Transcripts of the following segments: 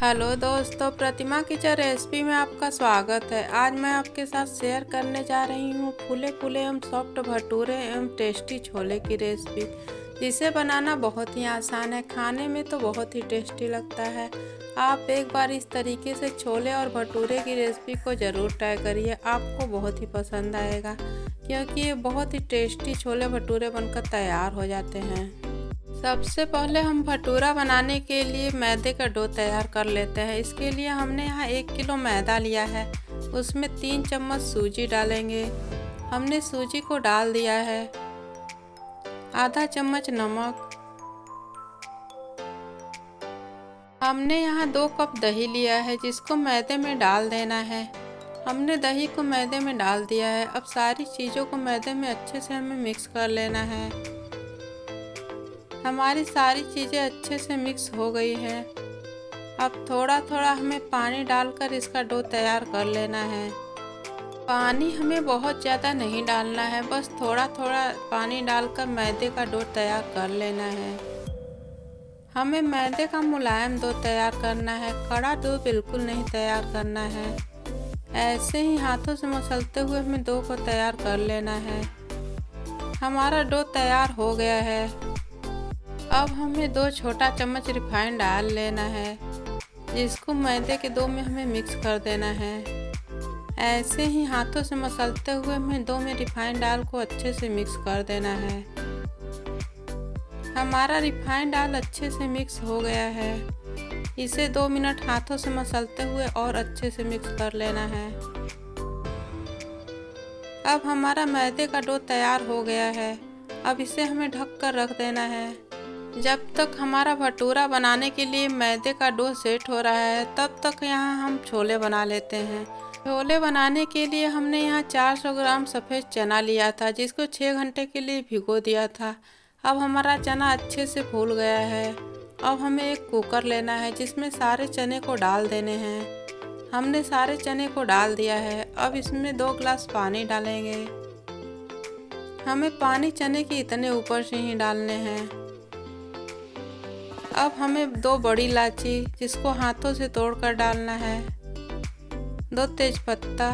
Hello दोस्तों, प्रतिमा kitchen recipe में आपका स्वागत है। आज मैं आपके साथ शेयर करने जा रही हूँ फूले फूले एवं सॉफ्ट भटूरे एवं टेस्टी छोले की रेसिपी, जिसे बनाना बहुत ही आसान है, खाने में तो बहुत ही टेस्टी लगता है। आप एक बार इस तरीके से छोले और भटूरे की रेसिपी को ज़रूर ट्राई करिए, आपको बहुत ही पसंद आएगा, क्योंकि ये बहुत ही टेस्टी छोले भटूरे बनकर तैयार हो जाते हैं। सबसे पहले हम भटूरा बनाने के लिए मैदे का डो तैयार कर लेते हैं। इसके लिए हमने यहाँ 1 किलो मैदा लिया है, उसमें 3 चम्मच सूजी डालेंगे। हमने सूजी को डाल दिया है। आधा चम्मच नमक। हमने यहाँ 2 कप दही लिया है, जिसको मैदे में डाल देना है। हमने दही को मैदे में डाल दिया है। अब सारी चीज़ों को मैदे में अच्छे से हमें मिक्स कर लेना है। हमारी सारी चीज़ें अच्छे से मिक्स हो गई है। अब थोड़ा थोड़ा हमें पानी डालकर इसका डो तैयार कर लेना है। पानी हमें बहुत ज़्यादा नहीं डालना है, बस थोड़ा थोड़ा पानी डालकर मैदे का डो तैयार कर लेना है। हमें मैदे का मुलायम डो तैयार करना है, कड़ा डो बिल्कुल नहीं तैयार करना है। ऐसे ही हाथों से मसलते हुए हमें डो को तैयार कर लेना है। हमारा डो तैयार हो गया है। अब हमें 2 छोटा चम्मच रिफाइंड डाल लेना है, जिसको मैदे के डो में हमें मिक्स कर देना है। ऐसे ही हाथों से मसलते हुए हमें डो में रिफाइंड डाल को अच्छे से मिक्स कर देना है। हमारा रिफाइंड डाल अच्छे से मिक्स हो गया है। इसे 2 मिनट हाथों से मसलते हुए और अच्छे से मिक्स कर लेना है। अब हमारा मैदे का डो तैयार हो गया है। अब इसे हमें ढक कर रख देना है। जब तक हमारा भटूरा बनाने के लिए मैदे का डो सेट हो रहा है, तब तक यहाँ हम छोले बना लेते हैं। छोले बनाने के लिए हमने यहाँ 400 ग्राम सफ़ेद चना लिया था, जिसको 6 घंटे के लिए भिगो दिया था। अब हमारा चना अच्छे से फूल गया है। अब हमें एक कुकर लेना है, जिसमें सारे चने को डाल देने हैं। हमने सारे चने को डाल दिया है। अब इसमें 2 गिलास पानी डालेंगे। हमें पानी चने के इतने ऊपर से ही डालने हैं। अब हमें 2 बड़ी इलायची, जिसको हाथों से तोड़कर डालना है, 2 तेजपत्ता,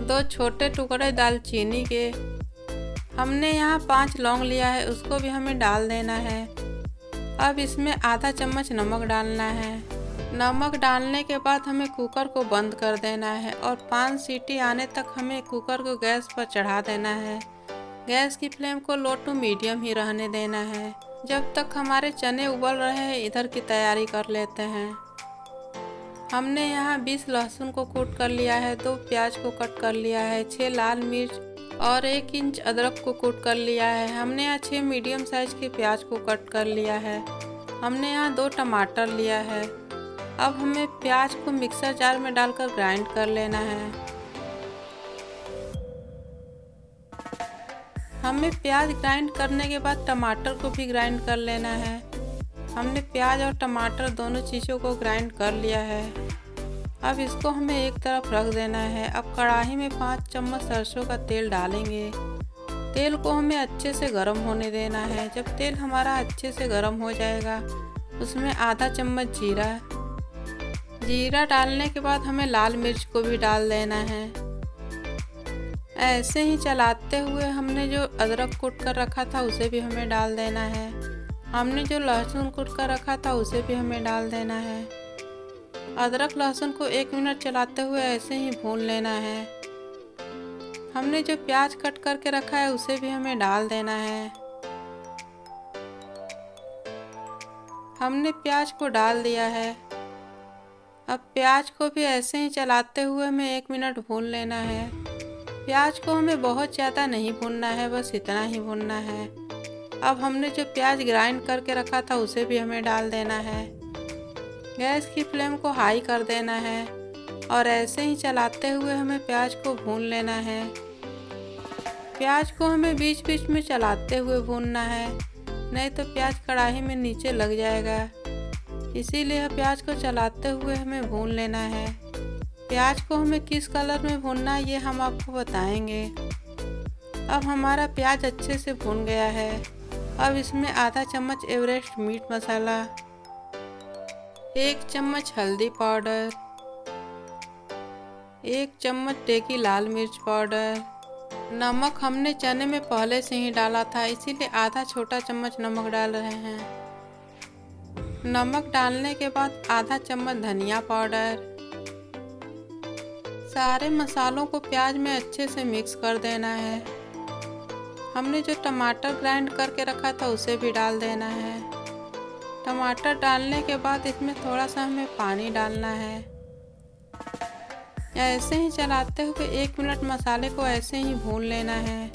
2 छोटे टुकड़े दालचीनी के। हमने यहाँ 5 लौंग लिया है, उसको भी हमें डाल देना है। अब इसमें आधा चम्मच नमक डालना है। नमक डालने के बाद हमें कुकर को बंद कर देना है और 5 सीटी आने तक हमें कुकर को गैस पर चढ़ा देना है। गैस की फ्लेम को लो टू मीडियम ही रहने देना है। जब तक हमारे चने उबल रहे हैं, इधर की तैयारी कर लेते हैं। हमने यहाँ 20 लहसुन को कूट कर लिया है, 2 प्याज को कट कर लिया है, 6 लाल मिर्च और 1 इंच अदरक को कूट कर लिया है। हमने यहाँ 6 मीडियम साइज के प्याज को कट कर लिया है। हमने यहाँ 2 टमाटर लिया है। अब हमें प्याज को मिक्सर जार में डालकर ग्राइंड कर लेना है। हमें प्याज ग्राइंड करने के बाद टमाटर को भी ग्राइंड कर लेना है। हमने प्याज और टमाटर दोनों चीज़ों को ग्राइंड कर लिया है। अब इसको हमें एक तरफ रख देना है। अब कढ़ाई में 5 चम्मच सरसों का तेल डालेंगे। तेल को हमें अच्छे से गर्म होने देना है। जब तेल हमारा अच्छे से गर्म हो जाएगा, उसमें आधा चम्मच जीरा डालने के बाद हमें लाल मिर्च को भी डाल देना है। ऐसे ही चलाते हुए हमने जो अदरक कूट कर रखा था, उसे भी हमें डाल देना है। हमने जो लहसुन कूट कर रखा था, उसे भी हमें डाल देना है। अदरक लहसुन को 1 मिनट चलाते हुए ऐसे ही भून लेना है। हमने जो प्याज कट करके रखा है, उसे भी हमें डाल देना है। हमने प्याज को डाल दिया है। अब प्याज को भी ऐसे ही चलाते हुए हमें 1 मिनट भून लेना है। प्याज को हमें बहुत ज़्यादा नहीं भूनना है, बस इतना ही भूनना है। अब हमने जो प्याज ग्राइंड करके रखा था, उसे भी हमें डाल देना है। गैस की फ्लेम को हाई कर देना है और ऐसे ही चलाते हुए हमें प्याज को भून लेना है। प्याज को हमें बीच बीच में चलाते हुए भूनना है, नहीं तो प्याज कढ़ाई में नीचे लग जाएगा। इसीलिए प्याज को चलाते हुए हमें भून लेना है। प्याज को हमें किस कलर में भूनना है, ये हम आपको बताएंगे। अब हमारा प्याज अच्छे से भून गया है। अब इसमें आधा चम्मच एवरेस्ट मीट मसाला, 1 चम्मच हल्दी पाउडर, 1 चम्मच टेकी लाल मिर्च पाउडर। नमक हमने चने में पहले से ही डाला था, इसीलिए आधा छोटा चम्मच नमक डाल रहे हैं। नमक डालने के बाद आधा चम्मच धनिया पाउडर। सारे मसालों को प्याज में अच्छे से मिक्स कर देना है। हमने जो टमाटर ग्राइंड करके रखा था उसे भी डाल देना है। टमाटर डालने के बाद इसमें थोड़ा सा हमें पानी डालना है। ऐसे ही चलाते हुए 1 मिनट मसाले को ऐसे ही भून लेना है।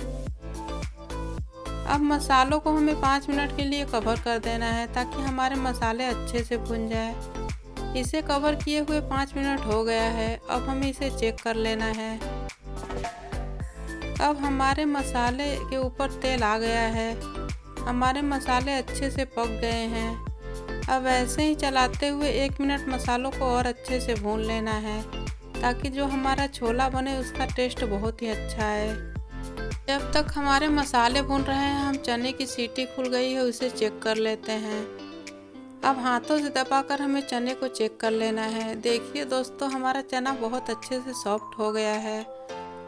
अब मसालों को हमें 5 मिनट के लिए कवर कर देना है ताकि हमारे मसाले अच्छे से भुन जाए। इसे कवर किए हुए 5 मिनट हो गया है। अब हमें इसे चेक कर लेना है। अब हमारे मसाले के ऊपर तेल आ गया है। हमारे मसाले अच्छे से पक गए हैं। अब ऐसे ही चलाते हुए 1 मिनट मसालों को और अच्छे से भून लेना है ताकि जो हमारा छोला बने उसका टेस्ट बहुत ही अच्छा है। जब तक हमारे मसाले भून रहे हैं हम चने की सीटी खुल गई है उसे चेक कर लेते हैं। अब हाथों से दबाकर हमें चने को चेक कर लेना है। देखिए दोस्तों, हमारा चना बहुत अच्छे से सॉफ्ट हो गया है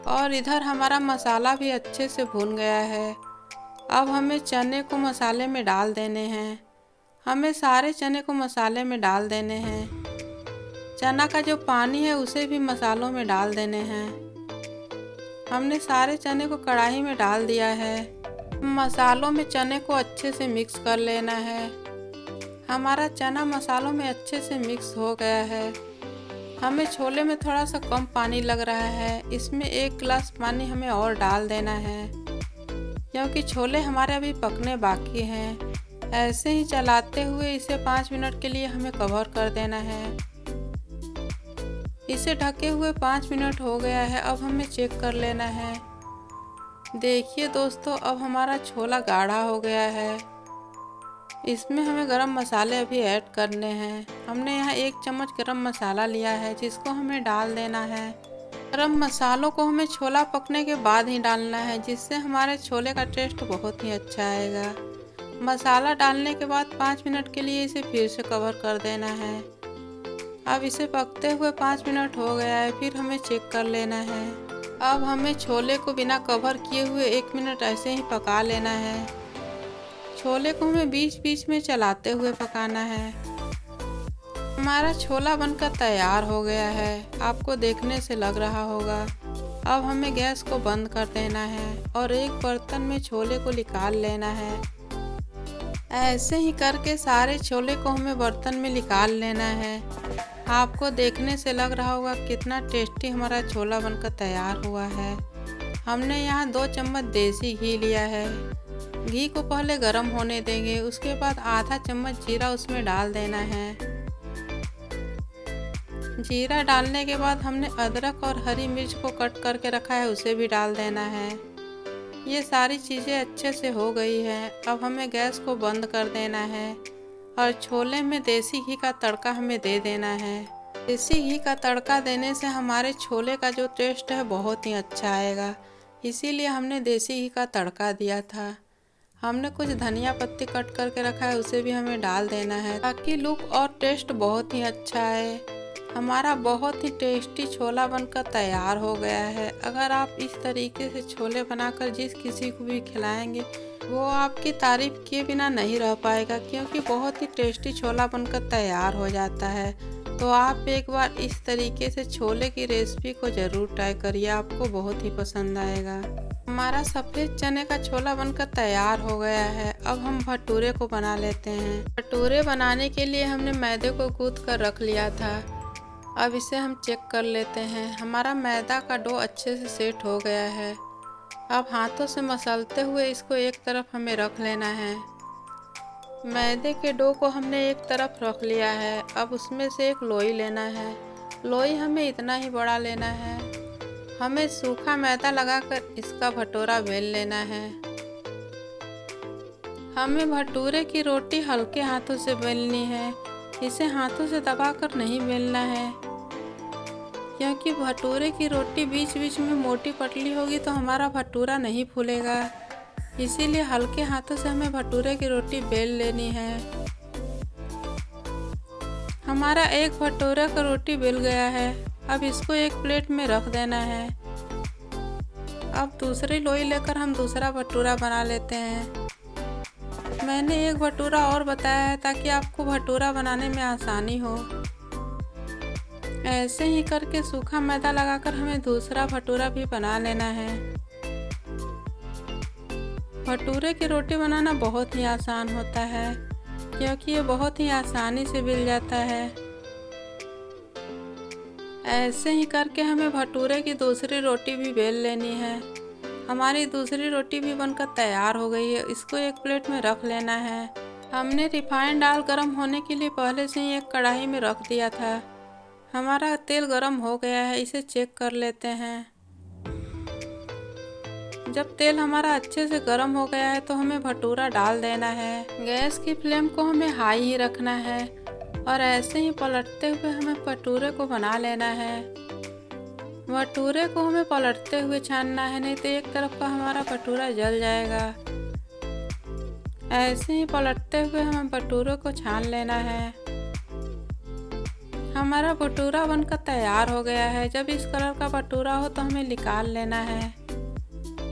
और इधर हमारा मसाला भी अच्छे से भून गया है। अब हमें चने को मसाले में डाल देने हैं। हमें सारे चने को मसाले में डाल देने हैं। चना का जो पानी है उसे भी मसालों में डाल देने हैं। हमने सारे चने को कढ़ाई में डाल दिया है। मसालों में चने को अच्छे से मिक्स कर लेना है। हमारा चना मसालों में अच्छे से मिक्स हो गया है। हमें छोले में थोड़ा सा कम पानी लग रहा है, इसमें 1 गिलास पानी हमें और डाल देना है क्योंकि छोले हमारे अभी पकने बाकी हैं। ऐसे ही चलाते हुए इसे 5 मिनट के लिए हमें कवर कर देना है। इसे ढके हुए 5 मिनट हो गया है। अब हमें चेक कर लेना है। देखिए दोस्तों, अब हमारा छोला गाढ़ा हो गया है। इसमें हमें गरम मसाले अभी ऐड करने हैं। हमने यहाँ 1 चम्मच गरम मसाला लिया है जिसको हमें डाल देना है। गरम मसालों को हमें छोला पकने के बाद ही डालना है जिससे हमारे छोले का टेस्ट बहुत ही अच्छा आएगा। मसाला डालने के बाद 5 मिनट के लिए इसे फिर से कवर कर देना है। अब इसे पकते हुए 5 मिनट हो गया है, फिर हमें चेक कर लेना है। अब हमें छोले को बिना कवर किए हुए 1 मिनट ऐसे ही पका लेना है। छोले को हमें बीच बीच में चलाते हुए पकाना है। हमारा छोला बनकर तैयार हो गया है, आपको देखने से लग रहा होगा। अब हमें गैस को बंद कर देना है और एक बर्तन में छोले को निकाल लेना है। ऐसे ही करके सारे छोले को हमें बर्तन में निकाल लेना है। आपको देखने से लग रहा होगा कितना टेस्टी हमारा छोला बनकर तैयार हुआ है। हमने यहाँ 2 चम्मच देसी घी लिया है। घी को पहले गर्म होने देंगे, उसके बाद आधा चम्मच जीरा उसमें डाल देना है। जीरा डालने के बाद हमने अदरक और हरी मिर्च को कट करके रखा है उसे भी डाल देना है। ये सारी चीज़ें अच्छे से हो गई हैं। अब हमें गैस को बंद कर देना है और छोले में देसी घी का तड़का हमें दे देना है। देसी घी का तड़का देने से हमारे छोले का जो टेस्ट है बहुत ही अच्छा आएगा, इसीलिए हमने देसी घी का तड़का दिया था। हमने कुछ धनिया पत्ती कट करके रखा है उसे भी हमें डाल देना है ताकि लुक और टेस्ट बहुत ही अच्छा आए। हमारा बहुत ही टेस्टी छोला बनकर तैयार हो गया है। अगर आप इस तरीके से छोले बनाकर जिस किसी को भी खिलाएंगे वो आपकी तारीफ किए बिना नहीं रह पाएगा क्योंकि बहुत ही टेस्टी छोला बनकर तैयार हो जाता है। तो आप एक बार इस तरीके से छोले की रेसिपी को ज़रूर ट्राई करिए, आपको बहुत ही पसंद आएगा। हमारा सफ़ेद चने का छोला बनकर तैयार हो गया है। अब हम भटूरे को बना लेते हैं। भटूरे बनाने के लिए हमने मैदे को गूँथ कर रख लिया था। अब इसे हम चेक कर लेते हैं। हमारा मैदा का डो अच्छे से सेट हो गया है। अब हाथों से मसलते हुए इसको एक तरफ हमें रख लेना है। मैदे के डो को हमने एक तरफ रख लिया है। अब उसमें से एक लोई लेना है। लोई हमें इतना ही बड़ा लेना है। हमें सूखा मैदा लगाकर इसका भटूरा बेल लेना है। हमें भटूरे की रोटी हल्के हाथों से बेलनी है, इसे हाथों से दबाकर नहीं बेलना है क्योंकि भटूरे की रोटी बीच बीच में मोटी पतली होगी तो हमारा भटूरा नहीं फूलेगा। इसीलिए हल्के हाथों से हमें भटूरे की रोटी बेल लेनी है। हमारा एक भटूरा का रोटी बेल गया है। अब इसको एक प्लेट में रख देना है। अब दूसरी लोई लेकर हम दूसरा भटूरा बना लेते हैं। मैंने एक भटूरा और बताया है ताकि आपको भटूरा बनाने में आसानी हो। ऐसे ही करके सूखा मैदा लगाकर हमें दूसरा भटूरा भी बना लेना है। भटूरे की रोटी बनाना बहुत ही आसान होता है क्योंकि ये बहुत ही आसानी से बिल जाता है। ऐसे ही करके हमें भटूरे की दूसरी रोटी भी बेल लेनी है। हमारी दूसरी रोटी भी बनकर तैयार हो गई है। इसको एक प्लेट में रख लेना है। हमने रिफाइंड ऑयल गर्म होने के लिए पहले से ही एक कढ़ाई में रख दिया था। हमारा तेल गर्म हो गया है, इसे चेक कर लेते हैं। जब तेल हमारा अच्छे से गर्म हो गया है तो हमें भटूरा डाल देना है। गैस की फ्लेम को हमें हाई ही रखना है और ऐसे ही पलटते हुए हमें भटूरे को बना लेना है। भटूरे को हमें पलटते हुए छानना है, नहीं तो एक तरफ का हमारा भटूरा जल जाएगा। ऐसे ही पलटते हुए हमें भटूरे को छान लेना है। हमारा भटूरा बनकर तैयार हो गया है। जब इस कलर का भटूरा हो तो हमें निकाल लेना है।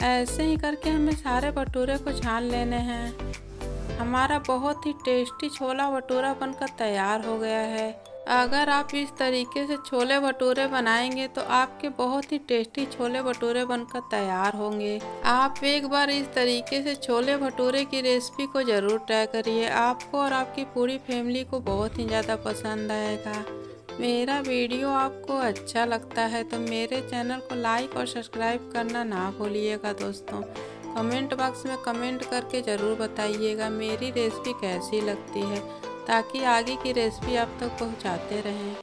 ऐसे ही करके हमें सारे भटूरे को छान लेने हैं। हमारा बहुत ही टेस्टी छोला भटूरा बनकर तैयार हो गया है। अगर आप इस तरीके से छोले भटूरे बनाएंगे तो आपके बहुत ही टेस्टी छोले भटूरे बनकर तैयार होंगे। आप एक बार इस तरीके से छोले भटूरे की रेसिपी को ज़रूर ट्राई करिए। आपको और आपकी पूरी फैमिली को बहुत ही ज़्यादा पसंद आएगा। मेरा वीडियो आपको अच्छा लगता है तो मेरे चैनल को लाइक और सब्सक्राइब करना ना भूलिएगा दोस्तों। कमेंट बॉक्स में कमेंट करके ज़रूर बताइएगा मेरी रेसिपी कैसी लगती है, ताकि आगे की रेसिपी आप तक पहुंचाते रहें।